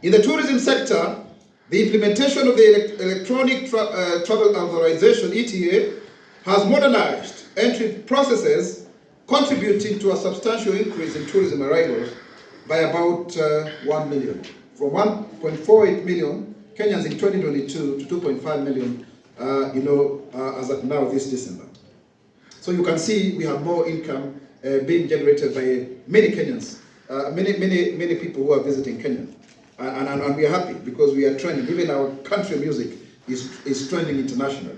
In the tourism sector, the implementation of the electronic travel authorization (ETA) has modernized entry processes, contributing to a substantial increase in tourism arrivals by about 1 million, from 1.48 million Kenyans in 2022 to 2.5 million, as at now this December. So you can see we have more income being generated by many Kenyans, many people who are visiting Kenya. And we are happy because we are trending. Even our country music is trending internationally.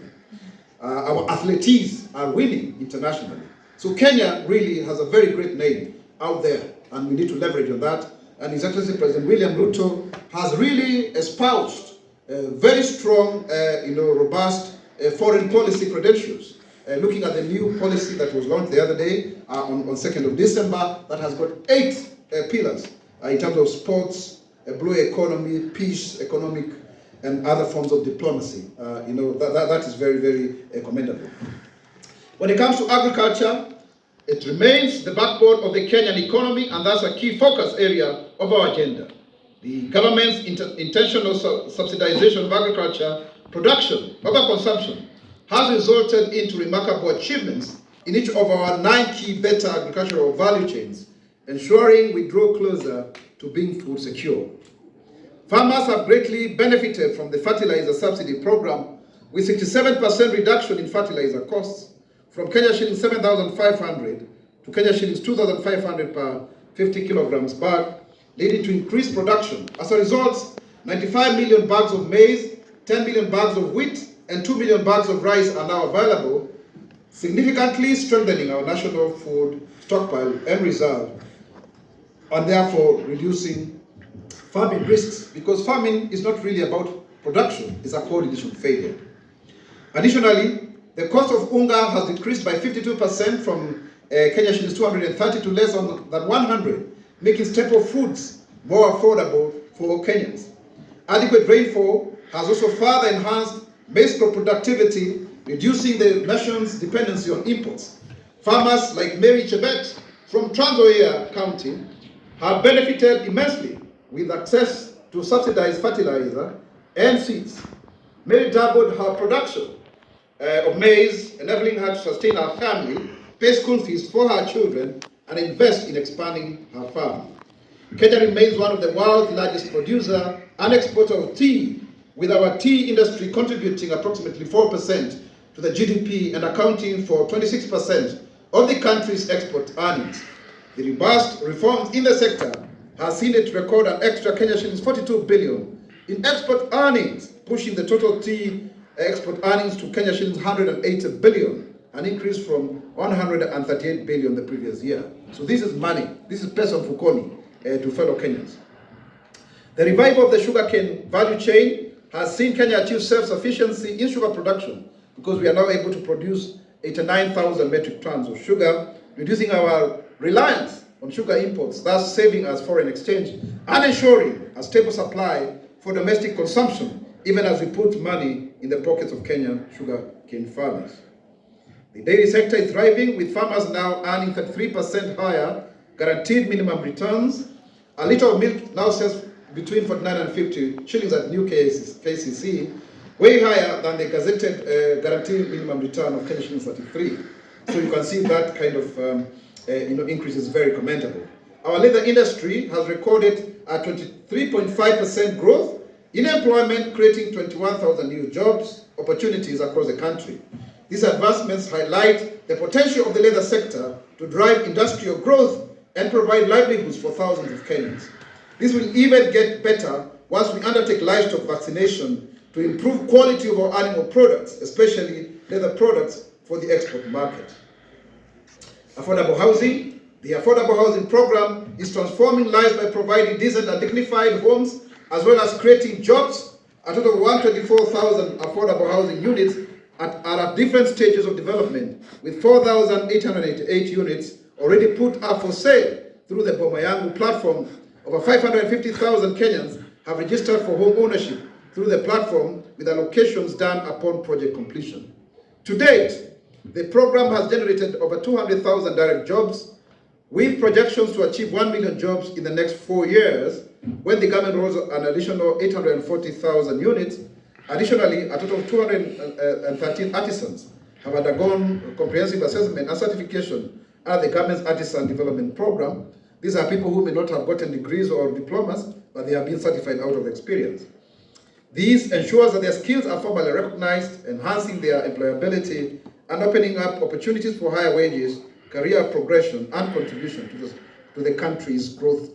Our athletes are winning internationally. So Kenya really has a very great name out there, and we need to leverage on that. And His Excellency President William Ruto has really espoused very strong, robust foreign policy credentials. Looking at the new policy that was launched the other day on 2nd of December, that has got 8 pillars in terms of sports, blue economy, peace, economic, and other forms of diplomacy. That is very, very commendable. When it comes to agriculture, it remains the backbone of the Kenyan economy, and that's a key focus area of our agenda. The government's intentional subsidization of agriculture production over consumption has resulted into remarkable achievements in each of our 9 key better agricultural value chains, ensuring we draw closer to being food secure. Farmers have greatly benefited from the fertilizer subsidy program, with 67% reduction in fertilizer costs, from Kenya shillings 7,500 to Kenya shillings 2,500 per 50 kilograms bag, leading to increased production. As a result, 95 million bags of maize, 10 million bags of wheat, and 2 million bags of rice are now available, significantly strengthening our national food stockpile and reserve, and therefore reducing farming risks, because farming is not really about production, it's a coordination failure. Additionally, the cost of unga has decreased by 52% from Kenya shillings 230 to less than 100, making staple foods more affordable for Kenyans. Adequate rainfall has also further enhanced maize crop productivity, reducing the nation's dependency on imports. Farmers like Mary Chebet from Trans Nzoia County have benefited immensely with access to subsidized fertilizer and seeds. Mary doubled her production of maize, enabling her to sustain her family, pay school fees for her children, and invest in expanding her farm. Kenya remains one of the world's largest producer and exporter of tea, with our tea industry contributing approximately 4% to the GDP and accounting for 26% of the country's export earnings. The robust reforms in the sector has seen it record an extra Kenya shillings 42 billion in export earnings, pushing the total tea export earnings to Kenya shillings 180 billion, an increase from 138 billion the previous year. So this is money, this is Pesa Mfukoni to fellow Kenyans. The revival of the sugarcane value chain has seen Kenya achieve self-sufficiency in sugar production, because we are now able to produce 89,000 metric tons of sugar, reducing our reliance on sugar imports, thus saving us foreign exchange and ensuring a stable supply for domestic consumption, even as we put money in the pockets of Kenyan sugarcane farmers. The dairy sector is thriving, with farmers now earning 33% higher guaranteed minimum returns. A litre of milk now sells between 49 and 50 shillings at new KCC, way higher than the gazetted guaranteed minimum return of Kenya shillings 33. So you can see that kind of increase is very commendable. Our leather industry has recorded a 23.5% growth in employment, creating 21,000 new jobs opportunities across the country. These advancements highlight the potential of the leather sector to drive industrial growth and provide livelihoods for thousands of Kenyans. This will even get better once we undertake livestock vaccination to improve quality of our animal products, especially leather products, for the export market. Affordable housing. The affordable housing program is transforming lives by providing decent and dignified homes, as well as creating jobs. A total of 124,000 affordable housing units are at different stages of development, with 4,888 units already put up for sale through the Boma Yangu platform. Over 550,000 Kenyans have registered for home ownership through the platform, with allocations done upon project completion. To date, the program has generated over 200,000 direct jobs, with projections to achieve 1 million jobs in the next 4 years, when the government rolls an additional 840,000 units. Additionally, a total of 213 artisans have undergone comprehensive assessment and certification under the government's Artisan Development Program. These are people who may not have gotten degrees or diplomas, but they have been certified out of experience. This ensures that their skills are formally recognized, enhancing their employability and opening up opportunities for higher wages, career progression, and contribution to the country's growth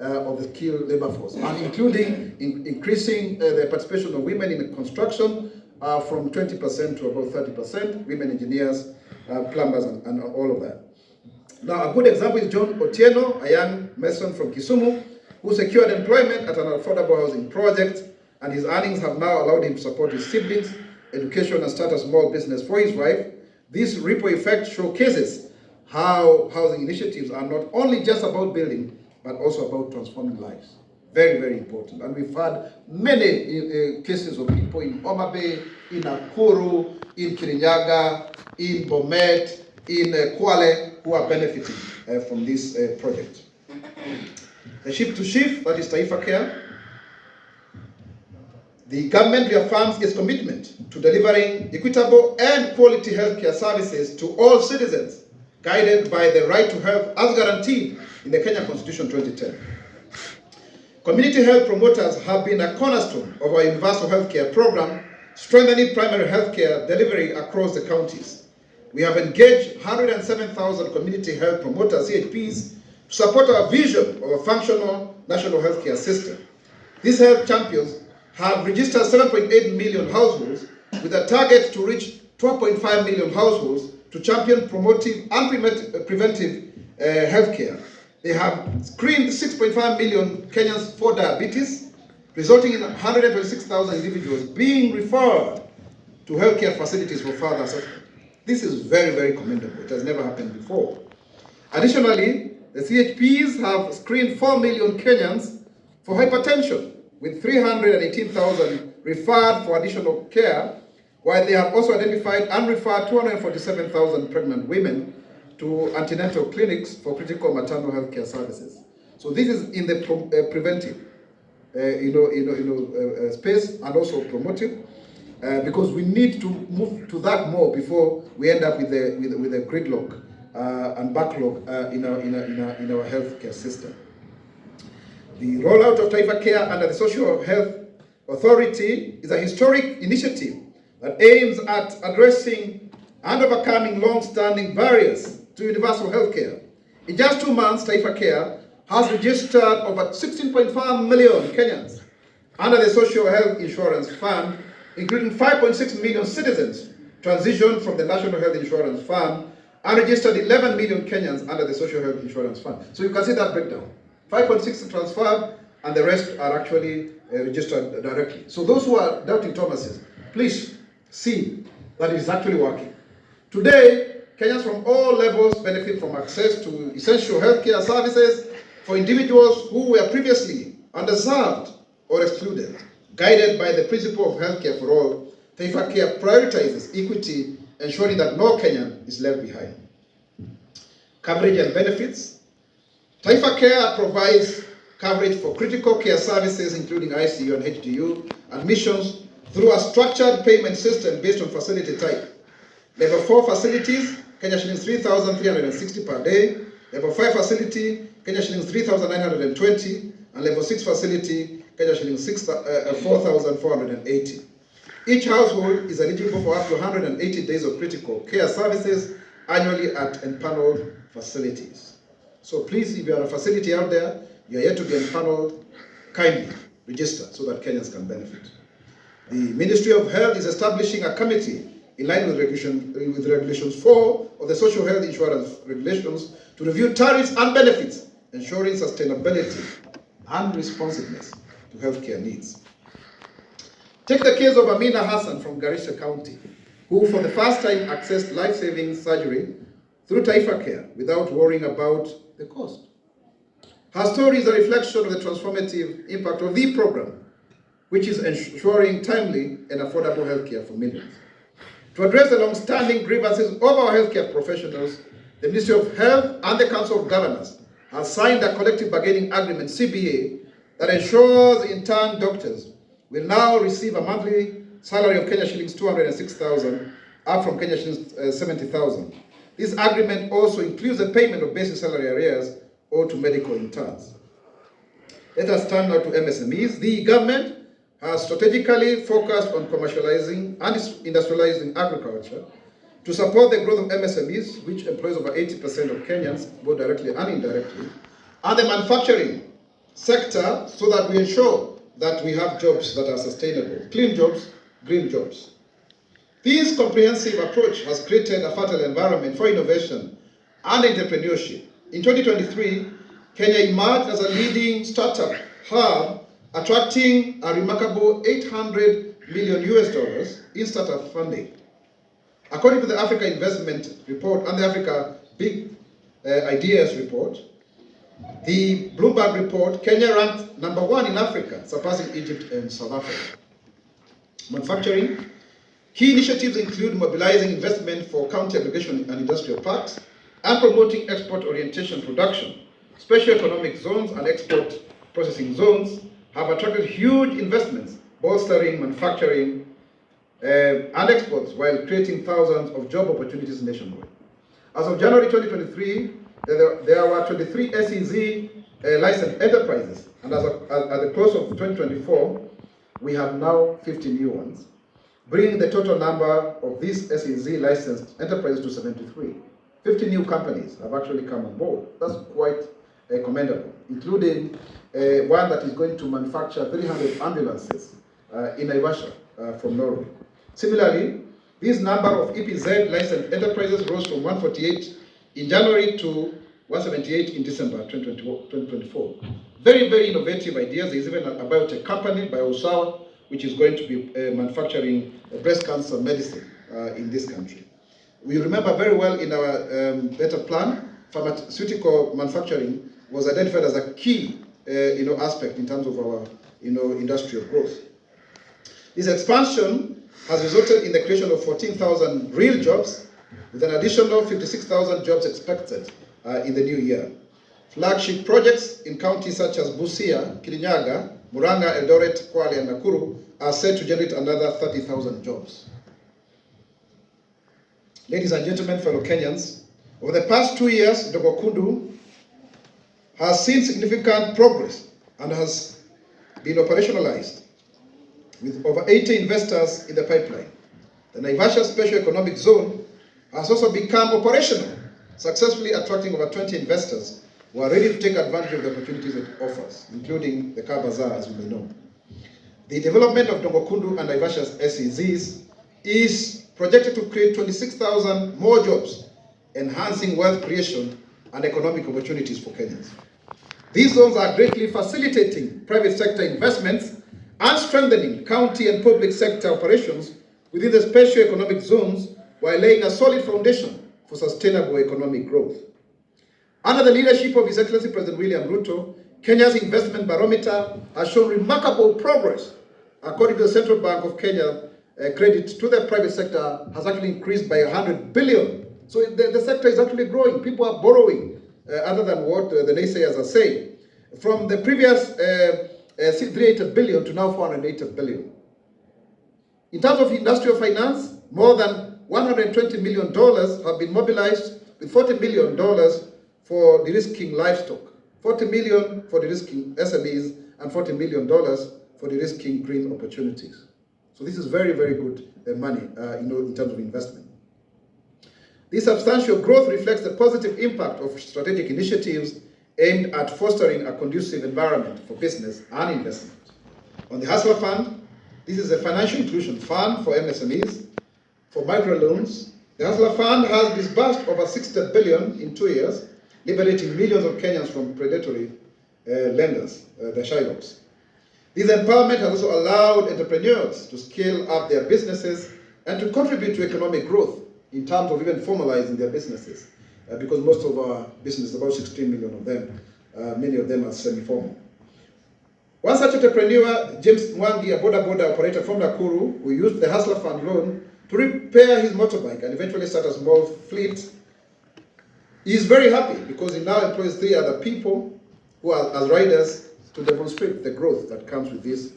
of the skilled labor force, and including increasing the participation of women in construction from 20% to about 30%, women engineers, plumbers, and all of that. Now, a good example is John Otieno, a young mason from Kisumu, who secured employment at an affordable housing project, and his earnings have now allowed him to support his siblings' education and start a small business for his wife. This ripple effect showcases how housing initiatives are not only just about building, but also about transforming lives. Very, very important. And we've had many cases of people in Homa Bay, in Nakuru, in Kirinyaga, in Bomet, in Kwale, who are benefiting from this project. The shift to shift, that is Taifa Care. The government reaffirms its commitment to delivering equitable and quality healthcare services to all citizens, guided by the right to health as guaranteed in the Kenya Constitution 2010. Community health promoters have been a cornerstone of our universal healthcare program, strengthening primary healthcare delivery across the counties. We have engaged 107,000 community health promoters, CHPs, to support our vision of a functional national healthcare system. These health champions have registered 7.8 million households with a target to reach 12.5 million households to champion promotive and preventive healthcare. They have screened 6.5 million Kenyans for diabetes, resulting in 126,000 individuals being referred to healthcare facilities for further assessment. This is very, very commendable. It has never happened before. Additionally, the CHPs have screened 4 million Kenyans for hypertension, with 318,000 referred for additional care, while they have also identified and referred 247,000 pregnant women to antenatal clinics for critical maternal health care services. So this is in the preventive space, and also promotive, because we need to move to that more before we end up with a gridlock and backlog in our healthcare system. The rollout of Taifa Care under the Social Health Authority is a historic initiative that aims at addressing and overcoming long-standing barriers to universal health care. In just 2 months, Taifa Care has registered over 16.5 million Kenyans under the Social Health Insurance Fund, including 5.6 million citizens transitioned from the National Health Insurance Fund, and registered 11 million Kenyans under the Social Health Insurance Fund. So you can see that breakdown. 5.6 transferred, and the rest are actually registered directly. So those who are doubting Thomases, please see that it is actually working. Today, Kenyans from all levels benefit from access to essential healthcare services for individuals who were previously underserved or excluded. Guided by the principle of healthcare for all, Taifa Care prioritizes equity, ensuring that no Kenyan is left behind. Coverage and benefits. Taifa Care provides coverage for critical care services, including ICU and HDU, admissions through a structured payment system based on facility type. Level 4 facilities, Kenya shillings 3,360 per day. Level 5 facility, Kenya shillings 3,920. And level 6 facility, Kenya shillings 4,480. Each household is eligible for up to 180 days of critical care services annually at empaneled facilities. So please, if you are a facility out there, you are yet to be empaneled, kindly register so that Kenyans can benefit. The Ministry of Health is establishing a committee in line with Regulations 4 of the Social Health Insurance Regulations to review tariffs and benefits, ensuring sustainability and responsiveness to healthcare needs. Take the case of Amina Hassan from Garissa County, who for the first time accessed life-saving surgery through Taifa Care without worrying about the cost. Her story is a reflection of the transformative impact of the program, which is ensuring timely and affordable healthcare for millions. To address the long-standing grievances of our healthcare professionals, the Ministry of Health and the Council of Governors has signed a collective bargaining agreement, CBA, that ensures intern doctors will now receive a monthly salary of Kenya shillings 206,000, up from Kenya shillings 70,000. This agreement also includes the payment of basic salary arrears owed to medical interns. Let us turn now to MSMEs. The government has strategically focused on commercializing and industrializing agriculture to support the growth of MSMEs, which employs over 80% of Kenyans, both directly and indirectly, and the manufacturing sector, so that we ensure that we have jobs that are sustainable, clean jobs, green jobs. This comprehensive approach has created a fertile environment for innovation and entrepreneurship. In 2023, Kenya emerged as a leading startup hub, attracting a remarkable $800 million in startup funding. According to the Africa Investment Report and the Africa Big Ideas Report, the Bloomberg Report, Kenya ranked #1 in Africa, surpassing Egypt and South Africa. Manufacturing. Key initiatives include mobilizing investment for county aggregation and industrial parks and promoting export orientation production. Special economic zones and export processing zones have attracted huge investments, bolstering manufacturing and exports while creating thousands of job opportunities nationwide. As of January 2023, there were 23 SEZ licensed enterprises, and at the close of 2024, we have now 50 new ones, bringing the total number of these SEZ licensed enterprises to 73. 50 new companies have actually come on board. That's quite commendable, including one that is going to manufacture 300 ambulances in Naivasha from Norway. Similarly, this number of EPZ licensed enterprises rose from 148 in January to 178 in December 2024. Very, very innovative ideas. There is even a biotech company, Sawa, which is going to be manufacturing breast cancer medicine in this country. We remember very well in our better plan, pharmaceutical manufacturing was identified as a key aspect in terms of our industrial growth. This expansion has resulted in the creation of 14,000 real jobs, with an additional 56,000 jobs expected in the new year. Flagship projects in counties such as Busia, Kirinyaga, Murang'a, Eldoret, Kwale, and Nakuru are set to generate another 30,000 jobs. Ladies and gentlemen, fellow Kenyans, over the past 2 years, Dogokundu has seen significant progress and has been operationalized with over 80 investors in the pipeline. The Naivasha Special Economic Zone has also become operational, successfully attracting over 20 investors who are ready to take advantage of the opportunities it offers, including the car bazaar, as you may know. The development of Dogokundu and Naivasha's SEZs is projected to create 26,000 more jobs, enhancing wealth creation and economic opportunities for Kenyans. These zones are greatly facilitating private sector investments and strengthening county and public sector operations within the special economic zones, while laying a solid foundation for sustainable economic growth. Under the leadership of His Excellency President William Ruto, Kenya's investment barometer has shown remarkable progress. According to the Central Bank of Kenya, credit to the private sector has actually increased by 100 billion. So the sector is actually growing. People are borrowing, other than what the naysayers are saying. From the previous 380 billion to now 480 billion. In terms of industrial finance, more than $120 million have been mobilized, with $40 million for de-risking livestock, $40 million for de-risking SMEs, and $40 million for de-risking green opportunities. So this is very, very good money in terms of investment. This substantial growth reflects the positive impact of strategic initiatives aimed at fostering a conducive environment for business and investment. On the Hustler Fund, this is a financial inclusion fund for MSMEs, for microloans. The Hustler Fund has disbursed over 60 billion in 2 years, liberating millions of Kenyans from predatory lenders, the Shylocks. This empowerment has also allowed entrepreneurs to scale up their businesses and to contribute to economic growth in terms of even formalizing their businesses, because most of our businesses, about 16 million of them, many of them are semi-formal. One such entrepreneur, James Mwangi, a boda operator from Nakuru, who used the Hustler Fund loan to repair his motorbike and eventually start a small fleet, he is very happy because he now employs 3 other people who are as riders to demonstrate the growth that comes with this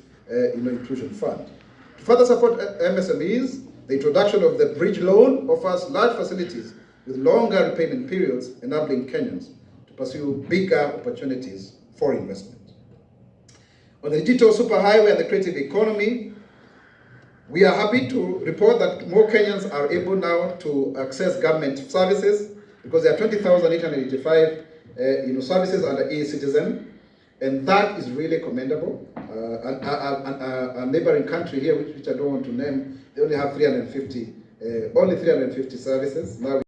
inclusion fund. To further support MSMEs, the introduction of the bridge loan offers large facilities with longer repayment periods, enabling Kenyans to pursue bigger opportunities for investment. On the digital superhighway and the creative economy, we are happy to report that more Kenyans are able now to access government services, because there are 20,885 services under e-citizen, and that is really commendable. A neighboring country here, which I don't want to name, they only have 350 services. Now